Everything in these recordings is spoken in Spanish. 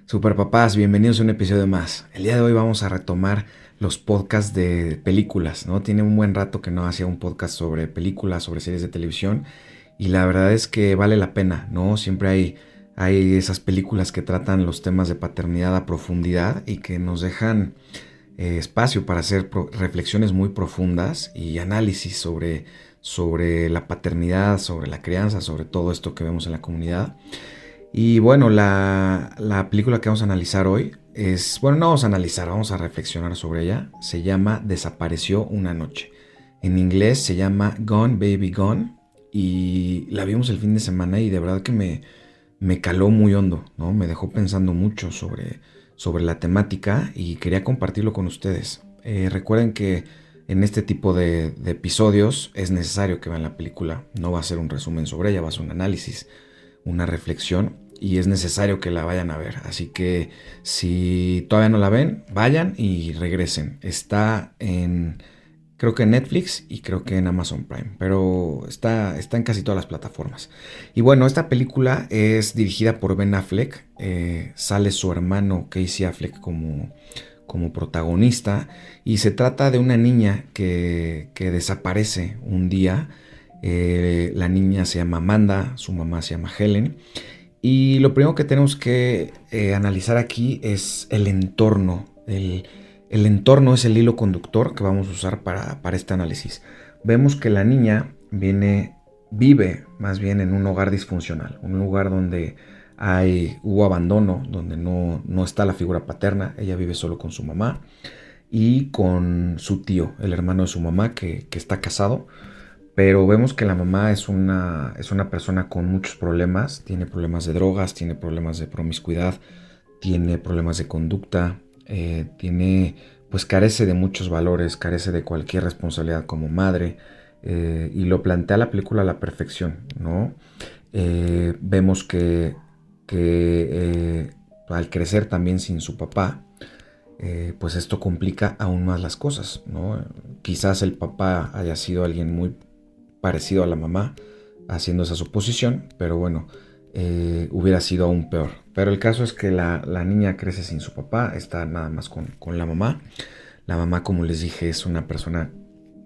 Super papás, bienvenidos a un episodio más. El día de hoy vamos a retomar los podcasts de películas, ¿no? Tiene un buen rato que no hacía un podcast sobre películas, sobre series de televisión y la verdad es que vale la pena, ¿no? Siempre hay esas películas que tratan los temas de paternidad a profundidad y que nos dejan espacio para hacer reflexiones muy profundas y análisis sobre la paternidad, sobre la crianza, sobre todo esto que vemos en la comunidad. Y bueno, la película que vamos a analizar hoy es, bueno, no vamos a analizar, vamos a reflexionar sobre ella. Se llama Desapareció una noche. En inglés se llama Gone Baby Gone y la vimos el fin de semana y de verdad que me caló muy hondo, ¿no? Me dejó pensando mucho sobre la temática y quería compartirlo con ustedes. Recuerden que en este tipo de episodios es necesario que vean la película. No va a ser un resumen sobre ella, va a ser un análisis, una reflexión y es necesario que la vayan a ver. Así que si todavía no la ven, vayan y regresen. Está en, creo que en Netflix y creo que en Amazon Prime, pero está en casi todas las plataformas. Y bueno, esta película es dirigida por Ben Affleck. Sale su hermano Casey Affleck como protagonista y se trata de una niña que desaparece un día. La niña se llama Amanda, su mamá se llama Helen. Y lo primero que tenemos que analizar aquí es el entorno. El entorno es el hilo conductor que vamos a usar para este análisis. Vemos que la niña vive más bien en un hogar disfuncional, un lugar donde hubo abandono, donde no está la figura paterna. Ella vive solo con su mamá y con su tío, el hermano de su mamá, que está casado, pero vemos que la mamá es una persona con muchos problemas. Tiene problemas de drogas, tiene problemas de promiscuidad, tiene problemas de conducta, pues carece de muchos valores, carece de cualquier responsabilidad como madre, y lo plantea la película a la perfección, ¿no? Vemos que al crecer también sin su papá, pues esto complica aún más las cosas, ¿no? Quizás el papá haya sido alguien muy parecido a la mamá, haciendo esa suposición, pero bueno, hubiera sido aún peor. Pero el caso es que la niña crece sin su papá, está nada más con la mamá. La mamá, como les dije, es una persona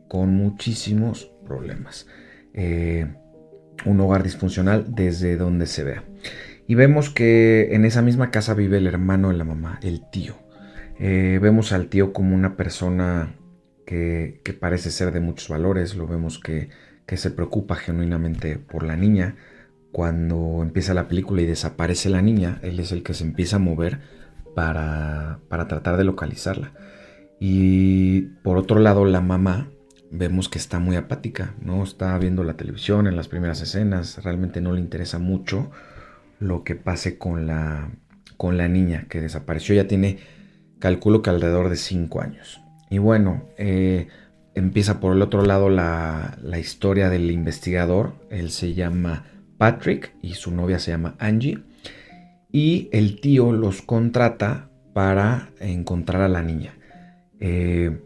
con muchísimos problemas. Un hogar disfuncional desde donde se vea. Y vemos que en esa misma casa vive el hermano de la mamá, el tío. Vemos al tío como una persona que parece ser de muchos valores. Lo vemos que se preocupa genuinamente por la niña. Cuando empieza la película y desaparece la niña, él es el que se empieza a mover para tratar de localizarla. Y por otro lado, la mamá vemos que está muy apática, ¿no? Está viendo la televisión en las primeras escenas, realmente no le interesa mucho lo que pase con la niña que desapareció. Ya tiene, calculo que alrededor de 5 años. Y bueno, empieza por el otro lado la historia del investigador. Él se llama Patrick y su novia se llama Angie. Y el tío los contrata para encontrar a la niña. Eh,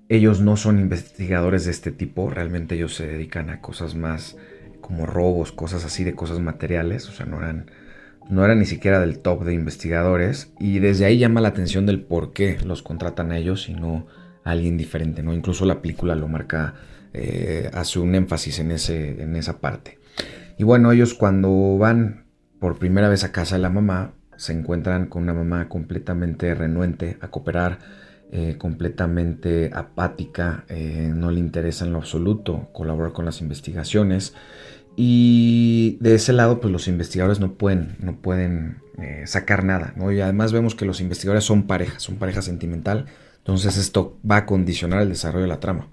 Ellos no son investigadores de este tipo, realmente ellos se dedican a cosas más como robos, cosas así de cosas materiales, o sea, no eran ni siquiera del top de investigadores, y desde ahí llama la atención del por qué los contratan a ellos y no a alguien diferente, ¿no? Incluso la película lo marca, hace un énfasis en esa parte. Y bueno, ellos cuando van por primera vez a casa de la mamá, se encuentran con una mamá completamente renuente a cooperar, completamente apática, no le interesa en lo absoluto colaborar con las investigaciones. Y de ese lado, pues los investigadores no pueden sacar nada, ¿no? Y además vemos que los investigadores son pareja sentimental, entonces esto va a condicionar el desarrollo de la trama.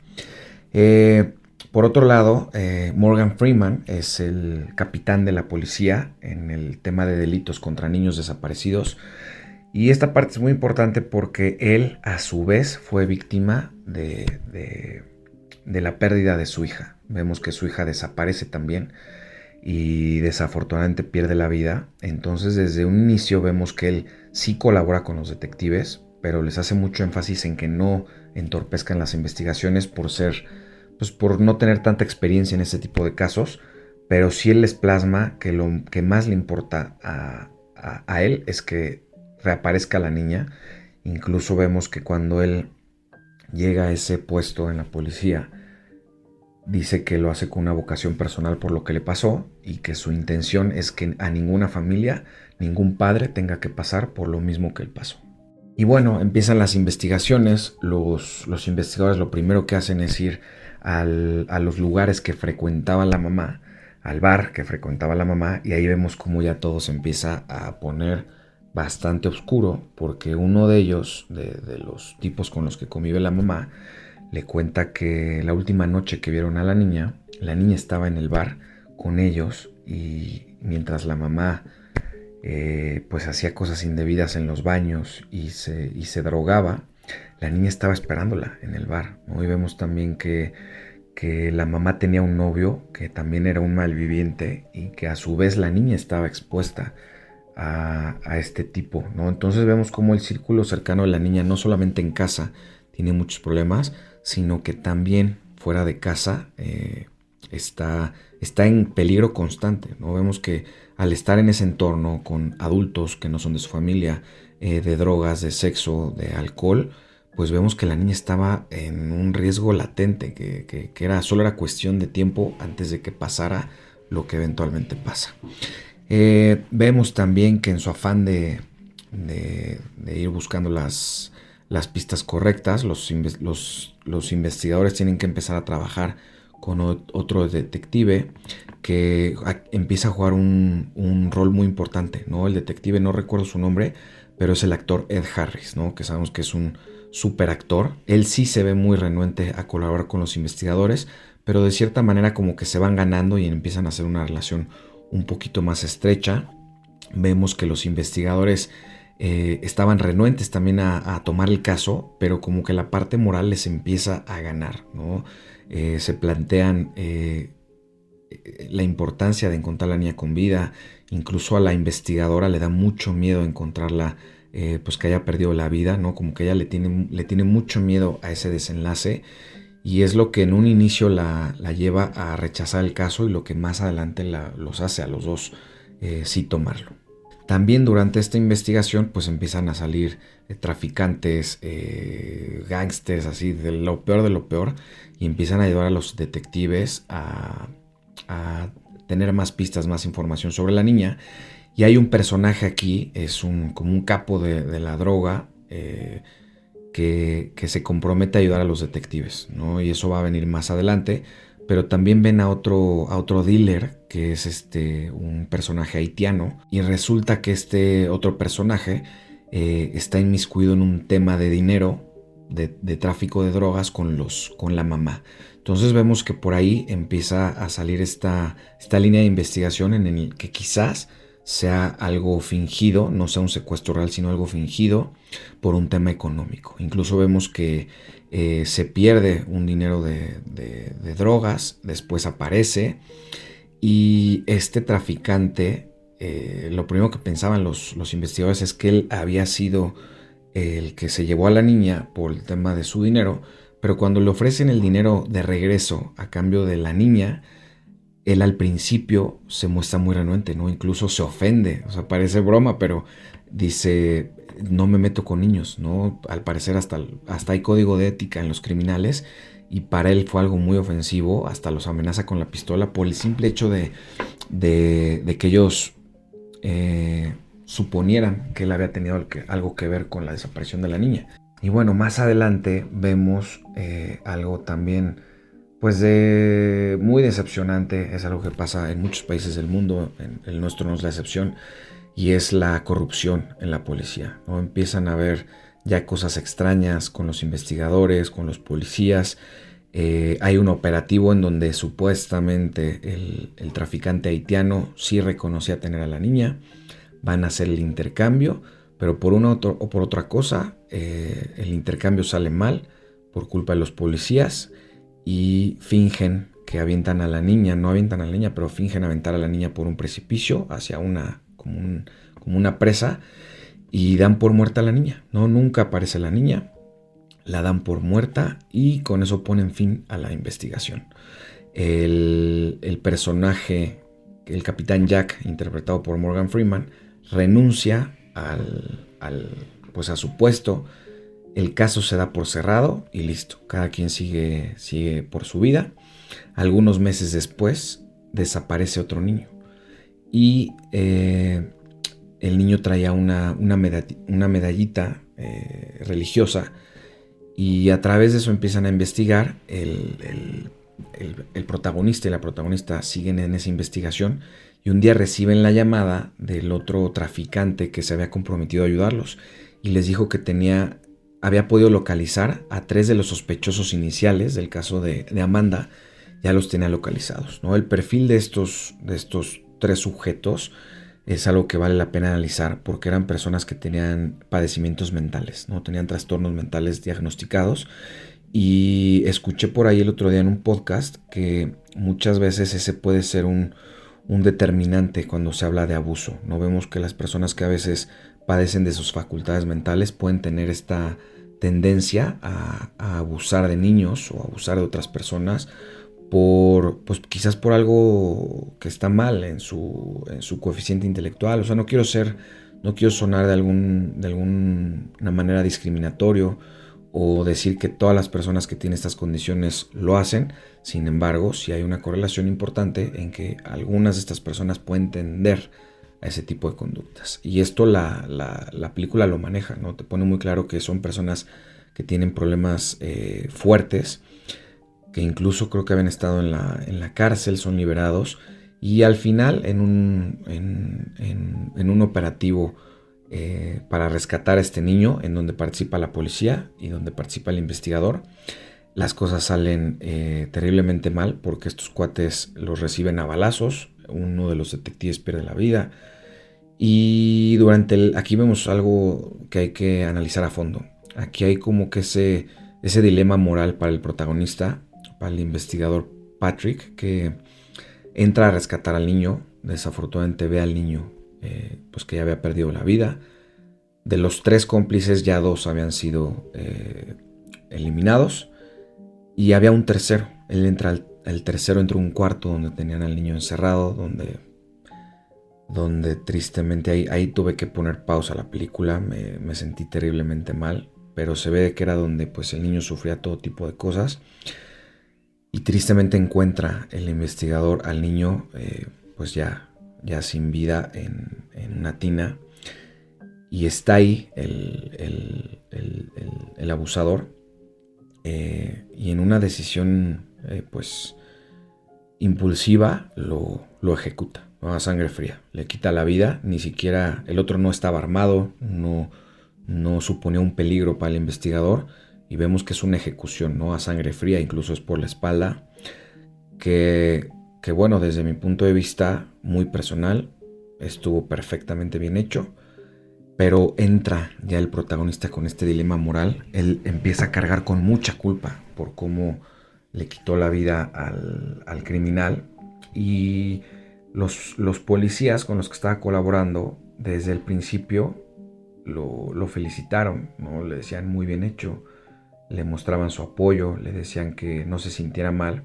Eh, por otro lado, Morgan Freeman es el capitán de la policía en el tema de delitos contra niños desaparecidos. Y esta parte es muy importante porque él, a su vez, fue víctima de la pérdida de su hija. Vemos que su hija desaparece también y desafortunadamente pierde la vida. Entonces, desde un inicio vemos que él sí colabora con los detectives, pero les hace mucho énfasis en que no entorpezcan las investigaciones pues por no tener tanta experiencia en este tipo de casos, pero sí él les plasma que lo que más le importa a él es que reaparezca la niña. Incluso vemos que cuando él llega a ese puesto en la policía, dice que lo hace con una vocación personal por lo que le pasó y que su intención es que a ninguna familia, ningún padre tenga que pasar por lo mismo que él pasó. Y bueno, empiezan las investigaciones. Los investigadores lo primero que hacen es ir a los lugares que frecuentaba la mamá, al bar que frecuentaba la mamá, y ahí vemos cómo ya todo se empieza a poner bastante oscuro, porque uno de ellos, de los tipos con los que convive la mamá, le cuenta que la última noche que vieron a la niña estaba en el bar con ellos, y mientras la mamá pues hacía cosas indebidas en los baños y se drogaba, la niña estaba esperándola en el bar, ¿no? Y vemos también que la mamá tenía un novio que también era un malviviente y que a su vez la niña estaba expuesta a este tipo, ¿no? Entonces vemos cómo el círculo cercano de la niña, no solamente en casa tiene muchos problemas, sino que también fuera de casa está en peligro constante, ¿no? Vemos que al estar en ese entorno con adultos que no son de su familia, de drogas, de sexo, de alcohol, pues vemos que la niña estaba en un riesgo latente, que solo era cuestión de tiempo antes de que pasara lo que eventualmente pasa. Vemos también que en su afán de ir buscando las pistas correctas, los investigadores tienen que empezar a trabajar con otro detective que empieza a jugar un rol muy importante, ¿no? El detective, no recuerdo su nombre, pero es el actor Ed Harris, ¿no? Que sabemos que es un super actor. Él sí se ve muy renuente a colaborar con los investigadores, pero de cierta manera como que se van ganando y empiezan a hacer una relación un poquito más estrecha. Vemos que los investigadores estaban renuentes también a tomar el caso, pero como que la parte moral les empieza a ganar, ¿no? Se plantean la importancia de encontrar a la niña con vida. Incluso a la investigadora le da mucho miedo encontrarla, pues que haya perdido la vida, ¿no? Como que ella le tiene mucho miedo a ese desenlace, y es lo que en un inicio la lleva a rechazar el caso y lo que más adelante los hace a los dos sí tomarlo. También durante esta investigación pues empiezan a salir traficantes, gángsters, así de lo peor, y empiezan a ayudar a los detectives a tener más pistas, más información sobre la niña. Y hay un personaje aquí, es como un capo de la droga, que se compromete a ayudar a los detectives, ¿no? Y eso va a venir más adelante. Pero también ven a otro dealer, que es un personaje haitiano, y resulta que este otro personaje está inmiscuido en un tema de dinero, de tráfico de drogas con la mamá. Entonces vemos que por ahí empieza a salir esta línea de investigación en el que quizás sea algo fingido, no sea un secuestro real, sino algo fingido por un tema económico. Incluso vemos que se pierde un dinero de drogas, después aparece, y este traficante, lo primero que pensaban los investigadores es que él había sido el que se llevó a la niña por el tema de su dinero, pero cuando le ofrecen el dinero de regreso a cambio de la niña, él al principio se muestra muy renuente, ¿no? Incluso se ofende, o sea, parece broma, pero dice, no me meto con niños, ¿no? Al parecer hasta hay código de ética en los criminales, y para él fue algo muy ofensivo, hasta los amenaza con la pistola por el simple hecho de que ellos suponieran que él había tenido algo que ver con la desaparición de la niña. Y bueno, más adelante vemos algo también pues muy decepcionante. Es algo que pasa en muchos países del mundo, el nuestro no es la excepción, y es la corrupción en la policía, ¿no? Empiezan a haber ya cosas extrañas con los investigadores, con los policías. Hay un operativo en donde supuestamente el traficante haitiano sí reconocía tener a la niña. Van a hacer el intercambio, pero por una o por otra cosa el intercambio sale mal por culpa de los policías, y fingen que avientan a la niña, no avientan a la niña, pero fingen aventar a la niña por un precipicio hacia como una presa, y dan por muerta a la niña, ¿no? Nunca aparece la niña, la dan por muerta, y con eso ponen fin a la investigación. El personaje, el capitán Jack, interpretado por Morgan Freeman, renuncia pues a su puesto. El caso se da por cerrado y listo. Cada quien sigue por su vida. Algunos meses después desaparece otro niño. Y el niño traía una medallita religiosa. Y a través de eso empiezan a investigar. El protagonista y la protagonista siguen en esa investigación. Y un día reciben la llamada del otro traficante que se había comprometido a ayudarlos. Y les dijo que había podido localizar a 3 de los sospechosos iniciales del caso de Amanda. Ya los tenía localizados, ¿no? El perfil de estos 3 sujetos es algo que vale la pena analizar, porque eran personas que tenían padecimientos mentales, ¿no? Tenían trastornos mentales diagnosticados. Y escuché por ahí el otro día en un podcast que muchas veces ese puede ser un determinante cuando se habla de abuso, ¿no? Vemos que las personas que a veces padecen de sus facultades mentales pueden tener esta tendencia a abusar de niños o abusar de otras personas pues quizás por algo que está mal en su coeficiente intelectual. O sea, no quiero sonar de alguna manera discriminatorio o decir que todas las personas que tienen estas condiciones lo hacen. Sin embargo, sí hay una correlación importante en que algunas de estas personas pueden tender a ese tipo de conductas. Y esto la película lo maneja, ¿no? Te pone muy claro que son personas que tienen problemas fuertes, que incluso creo que habían estado en la cárcel, son liberados, y al final en un operativo para rescatar a este niño, en donde participa la policía y donde participa el investigador, las cosas salen terriblemente mal, porque estos cuates los reciben a balazos, uno de los detectives pierde la vida, y aquí vemos algo que hay que analizar a fondo. Aquí hay como que ese dilema moral para el protagonista, para el investigador Patrick, que entra a rescatar al niño. Desafortunadamente ve al niño pues que ya había perdido la vida. De los 3 cómplices, ya 2 habían sido eliminados y había un tercero. Él entra el tercero entra a un cuarto donde tenían al niño encerrado, donde tristemente ahí tuve que poner pausa a la película. Me sentí terriblemente mal, pero se ve que era donde pues el niño sufría todo tipo de cosas. Y tristemente encuentra el investigador al niño pues ya sin vida en una tina. Y está ahí el abusador. Y en una decisión pues impulsiva lo ejecuta, ¿no? A sangre fría. Le quita la vida. Ni siquiera el otro no estaba armado. No suponía un peligro para el investigador. Y vemos que es una ejecución, ¿no? A sangre fría, incluso es por la espalda. Que bueno, desde mi punto de vista muy personal, estuvo perfectamente bien hecho. Pero entra ya el protagonista con este dilema moral. Él empieza a cargar con mucha culpa por cómo le quitó la vida al criminal. Y los policías con los que estaba colaborando desde el principio lo felicitaron, ¿no? Le decían muy bien hecho. Le mostraban su apoyo, le decían que no se sintiera mal.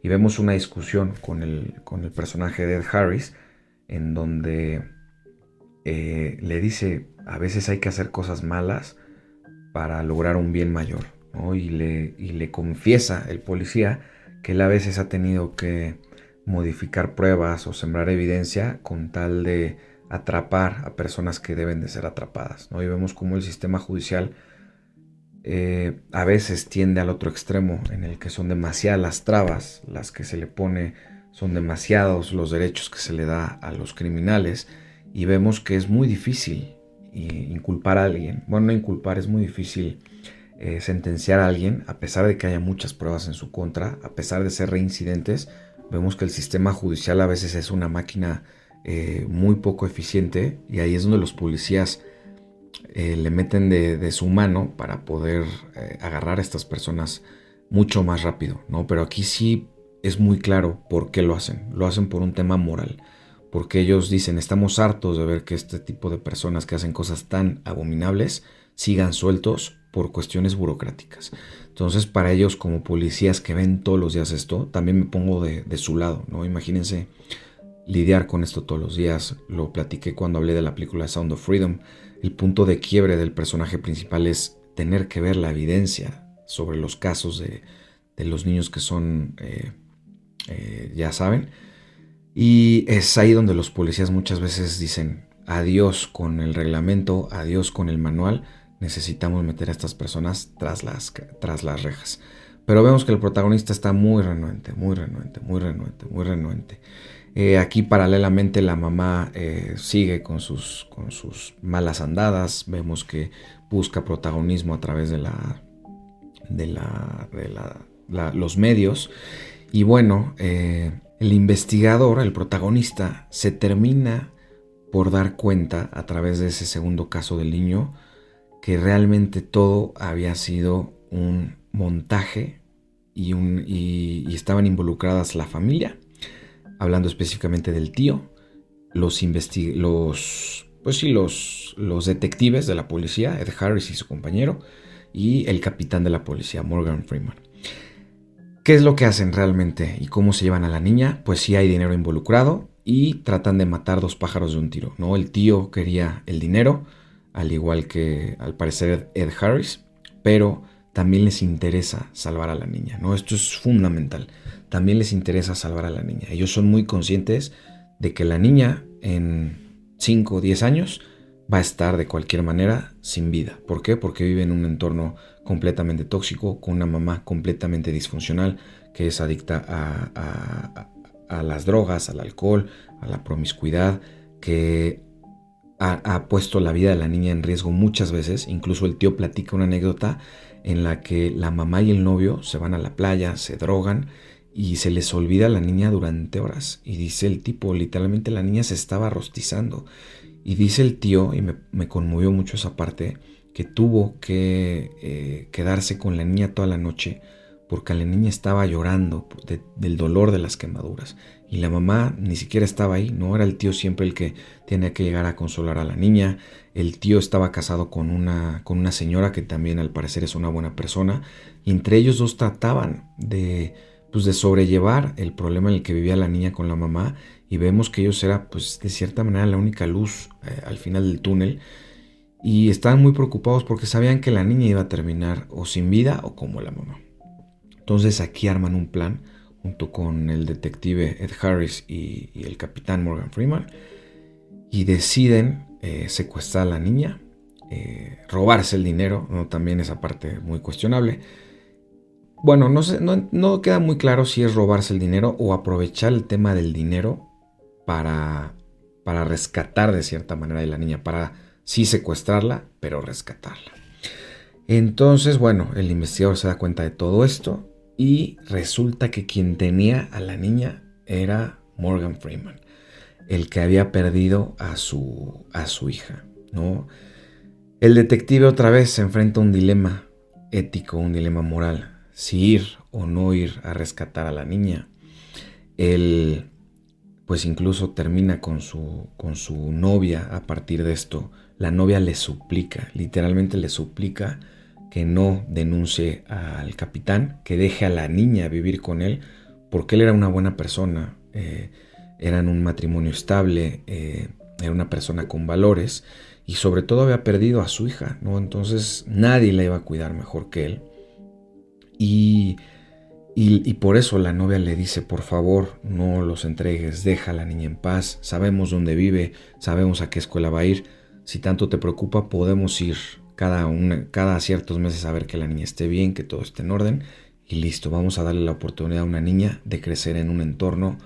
Y vemos una discusión con el personaje de Ed Harris, en donde le dice, a veces hay que hacer cosas malas para lograr un bien mayor, ¿no? Y le confiesa el policía que él a veces ha tenido que modificar pruebas o sembrar evidencia con tal de atrapar a personas que deben de ser atrapadas, ¿no? Y vemos cómo el sistema judicial a veces tiende al otro extremo, en el que son demasiadas las trabas, las que se le pone, son demasiados los derechos que se le da a los criminales, y vemos que es muy difícil inculpar a alguien. Bueno, no inculpar, es muy difícil sentenciar a alguien, a pesar de que haya muchas pruebas en su contra, a pesar de ser reincidentes. Vemos que el sistema judicial a veces es una máquina muy poco eficiente, y ahí es donde los policías le meten de su mano para poder agarrar a estas personas mucho más rápido, ¿no? Pero aquí sí es muy claro por qué lo hacen. Lo hacen por un tema moral, porque ellos dicen, estamos hartos de ver que este tipo de personas que hacen cosas tan abominables sigan sueltos por cuestiones burocráticas. Entonces, para ellos, como policías que ven todos los días esto, también me pongo de su lado, ¿no? Imagínense lidiar con esto todos los días. Lo platiqué cuando hablé de la película Sound of Freedom. El punto de quiebre del personaje principal es tener que ver la evidencia sobre los casos de los niños que son, ya saben. Y es ahí donde los policías muchas veces dicen adiós con el reglamento, adiós con el manual, necesitamos meter a estas personas tras las rejas. Pero vemos que el protagonista está muy renuente, muy renuente, muy renuente, muy renuente. Aquí paralelamente la mamá sigue con sus malas andadas. Vemos que busca protagonismo a través de los medios. Y bueno, el investigador, el protagonista, se termina por dar cuenta a través de ese segundo caso del niño que realmente todo había sido un montaje y estaban involucradas la familia, hablando específicamente del tío, los detectives de la policía, Ed Harris y su compañero, y el capitán de la policía, Morgan Freeman. ¿Qué es lo que hacen realmente y cómo se llevan a la niña? Pues sí hay dinero involucrado y tratan de matar dos pájaros de un tiro, ¿no? El tío quería el dinero, al igual que al parecer Ed Harris, pero también les interesa salvar a la niña, ¿no? Esto es fundamental. También les interesa salvar a la niña. Ellos son muy conscientes de que la niña en 5 o 10 años va a estar de cualquier manera sin vida. ¿Por qué? Porque vive en un entorno completamente tóxico, con una mamá completamente disfuncional que es adicta a las drogas, al alcohol, a la promiscuidad, que ha puesto la vida de la niña en riesgo muchas veces. Incluso el tío platica una anécdota en la que la mamá y el novio se van a la playa, se drogan y se les olvida a la niña durante horas. Y dice el tipo, literalmente la niña se estaba rostizando. Y dice el tío, y me conmovió mucho esa parte, que tuvo que quedarse con la niña toda la noche porque la niña estaba llorando del dolor de las quemaduras. Y la mamá ni siquiera estaba ahí, no era el tío siempre el que tenía que llegar a consolar a la niña. El tío estaba casado con una señora que también al parecer es una buena persona. Y entre ellos dos trataban de sobrellevar el problema en el que vivía la niña con la mamá. Y vemos que ellos era pues de cierta manera la única luz al final del túnel. Y estaban muy preocupados porque sabían que la niña iba a terminar o sin vida o como la mamá. Entonces aquí arman un plan junto con el detective Ed Harris y el capitán Morgan Freeman y deciden secuestrar a la niña, robarse el dinero, ¿no? También esa parte muy cuestionable. Bueno, no queda muy claro si es robarse el dinero o aprovechar el tema del dinero para rescatar de cierta manera a la niña, para sí secuestrarla, pero rescatarla. Entonces, bueno, el investigador se da cuenta de todo esto y resulta que quien tenía a la niña era Morgan Freeman, el que había perdido a su hija, ¿no? El detective otra vez se enfrenta a un dilema ético, un dilema moral, si ir o no ir a rescatar a la niña. Él pues incluso termina con su novia a partir de esto. La novia le suplica, literalmente le suplica que no denuncie al capitán, que deje a la niña vivir con él, porque él era una buena persona, eran un matrimonio estable, era una persona con valores y sobre todo había perdido a su hija, ¿no? Entonces nadie la iba a cuidar mejor que él. Y por eso la novia le dice, por favor, no los entregues, deja a la niña en paz, sabemos dónde vive, sabemos a qué escuela va a ir, si tanto te preocupa podemos ir cada ciertos meses a ver que la niña esté bien, que todo esté en orden y listo, vamos a darle la oportunidad a una niña de crecer en un entorno,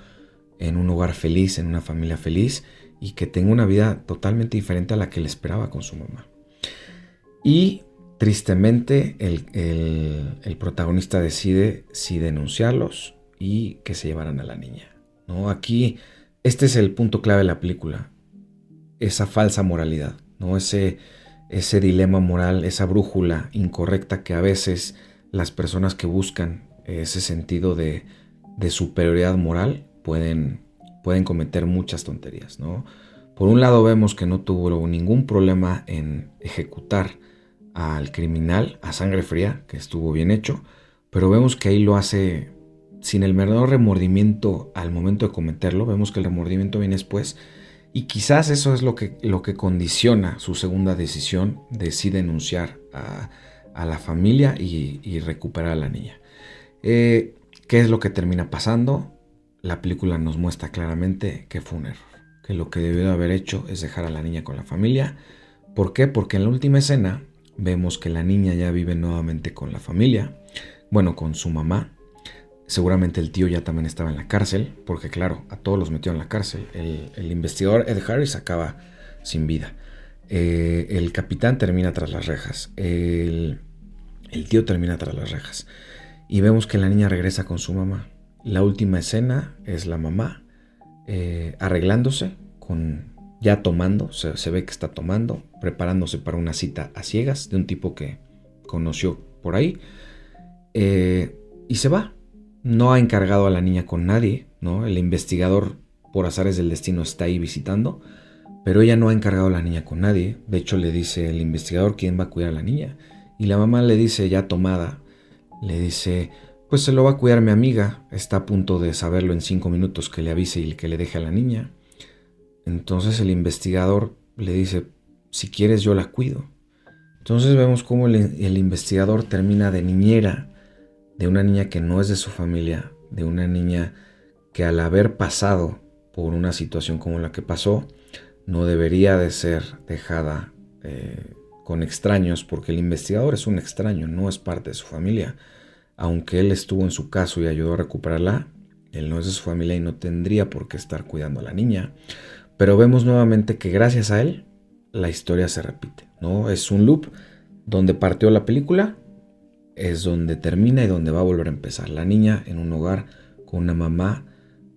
en un hogar feliz, en una familia feliz y que tenga una vida totalmente diferente a la que le esperaba con su mamá. Y tristemente, el protagonista decide si denunciarlos y que se llevaran a la niña, ¿no? Aquí, este es el punto clave de la película. Esa falsa moralidad, ¿no? Ese dilema moral, esa brújula incorrecta que a veces las personas que buscan ese sentido de superioridad moral pueden cometer muchas tonterías, ¿no? Por un lado vemos que no tuvo ningún problema en ejecutar al criminal a sangre fría, que estuvo bien hecho, pero vemos que ahí lo hace sin el menor remordimiento al momento de cometerlo. Vemos que el remordimiento viene después. Y quizás eso es lo que condiciona su segunda decisión de sí denunciar a la familia y recuperar a la niña. ¿Qué es lo que termina pasando? La película nos muestra claramente que fue un error, que lo que debió de haber hecho es dejar a la niña con la familia. ¿Por qué? Porque en la última escena vemos que la niña ya vive nuevamente con la familia, bueno, con su mamá. Seguramente el tío ya también estaba en la cárcel, porque claro, a todos los metió en la cárcel. El investigador Ed Harris acaba sin vida. El capitán termina tras las rejas. El tío termina tras las rejas. Y vemos que la niña regresa con su mamá. La última escena es la mamá arreglándose, ya tomando, se ve que está tomando, preparándose para una cita a ciegas de un tipo que conoció por ahí. Y se va. No ha encargado a la niña con nadie, ¿no? El investigador, por azares del destino, está ahí visitando, pero ella no ha encargado a la niña con nadie. De hecho, le dice el investigador quién va a cuidar a la niña. Y la mamá le dice, ya tomada, le dice, pues se lo va a cuidar mi amiga. Está a punto de saberlo en 5 minutos, que le avise y que le deje a la niña. Entonces el investigador le dice, si quieres yo la cuido. Entonces vemos cómo el investigador termina de niñera de una niña que no es de su familia, de una niña que al haber pasado por una situación como la que pasó, no debería de ser dejada con extraños, porque el investigador es un extraño, no es parte de su familia. Aunque él estuvo en su caso y ayudó a recuperarla, él no es de su familia y no tendría por qué estar cuidando a la niña. Pero vemos nuevamente que gracias a él, la historia se repite, ¿no? Es un loop donde partió la película, es donde termina y donde va a volver a empezar. La niña en un hogar con una mamá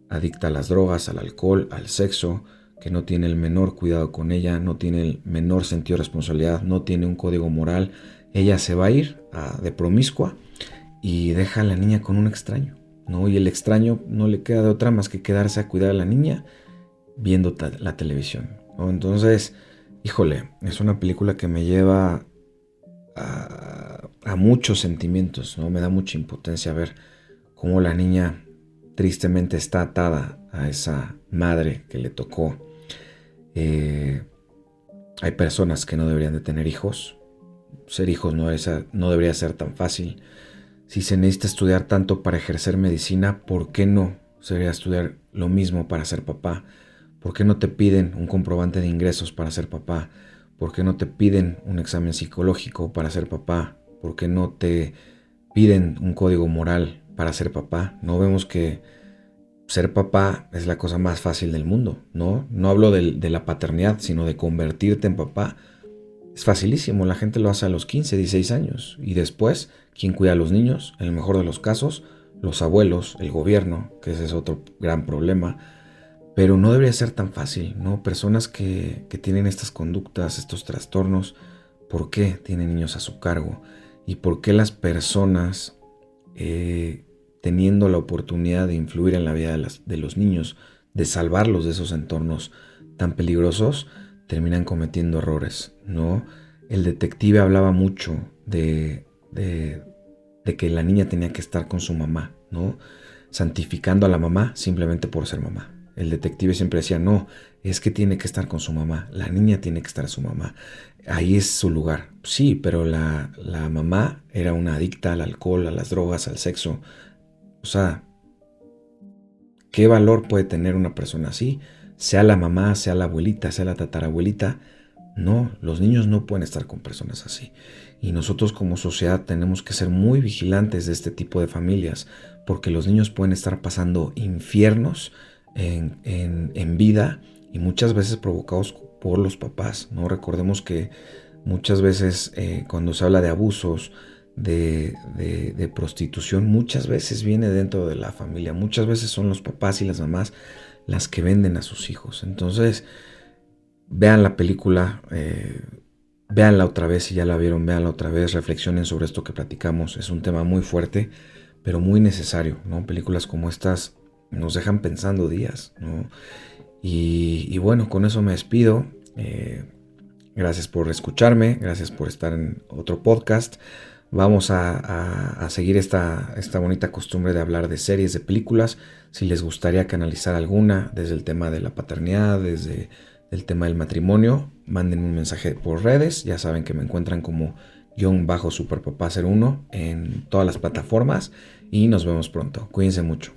adicta a las drogas, al alcohol, al sexo, que no tiene el menor cuidado con ella, no tiene el menor sentido de responsabilidad, no tiene un código moral. Ella se va a ir de promiscua y deja a la niña con un extraño, ¿no? Y el extraño no le queda de otra más que quedarse a cuidar a la niña viendo la televisión, ¿no? Entonces, híjole, es una película que me lleva a muchos sentimientos, ¿no? Me da mucha impotencia ver cómo la niña tristemente está atada a esa madre que le tocó. Hay personas que no deberían de tener hijos. Ser hijos no debería ser tan fácil. Si se necesita estudiar tanto para ejercer medicina, ¿por qué no se debería estudiar lo mismo para ser papá? ¿Por qué no te piden un comprobante de ingresos para ser papá? ¿Por qué no te piden un examen psicológico para ser papá? ¿Por qué no te piden un código moral para ser papá? No vemos que ser papá es la cosa más fácil del mundo, ¿no? No hablo de la paternidad, sino de convertirte en papá. Es facilísimo, la gente lo hace a los 15, 16 años. Y después, ¿quién cuida a los niños? En el mejor de los casos, los abuelos, el gobierno, que ese es otro gran problema. Pero no debería ser tan fácil, ¿no? Personas que tienen estas conductas, estos trastornos, ¿por qué tienen niños a su cargo? ¿Y por qué las personas, teniendo la oportunidad de influir en la vida de los niños, de salvarlos de esos entornos tan peligrosos, terminan cometiendo errores, ¿no? El detective hablaba mucho de que la niña tenía que estar con su mamá, ¿no? Santificando a la mamá simplemente por ser mamá. El detective siempre decía, no, es que tiene que estar con su mamá, la niña tiene que estar con su mamá, ahí es su lugar. Sí, pero la mamá era una adicta al alcohol, a las drogas, al sexo. O sea, ¿qué valor puede tener una persona así? Sea la mamá, sea la abuelita, sea la tatarabuelita. No, los niños no pueden estar con personas así. Y nosotros como sociedad tenemos que ser muy vigilantes de este tipo de familias, porque los niños pueden estar pasando infiernos en vida y muchas veces provocados por los papás, ¿no? Recordemos que muchas veces cuando se habla de abusos, de prostitución, muchas veces viene dentro de la familia, muchas veces son los papás y las mamás las que venden a sus hijos. Entonces, vean la película, véanla otra vez, si ya la vieron, véanla otra vez, reflexionen sobre esto que platicamos. Es un tema muy fuerte, pero muy necesario, ¿no? Películas como estas nos dejan pensando días, ¿no? Y bueno, con eso me despido. Gracias por escucharme, gracias por estar en otro podcast. Vamos a seguir esta bonita costumbre de hablar de series, de películas. Si les gustaría que analizara alguna, desde el tema de la paternidad, desde el tema del matrimonio, manden un mensaje por redes. Ya saben que me encuentran como _superpapá01 en todas las plataformas. Y nos vemos pronto. Cuídense mucho.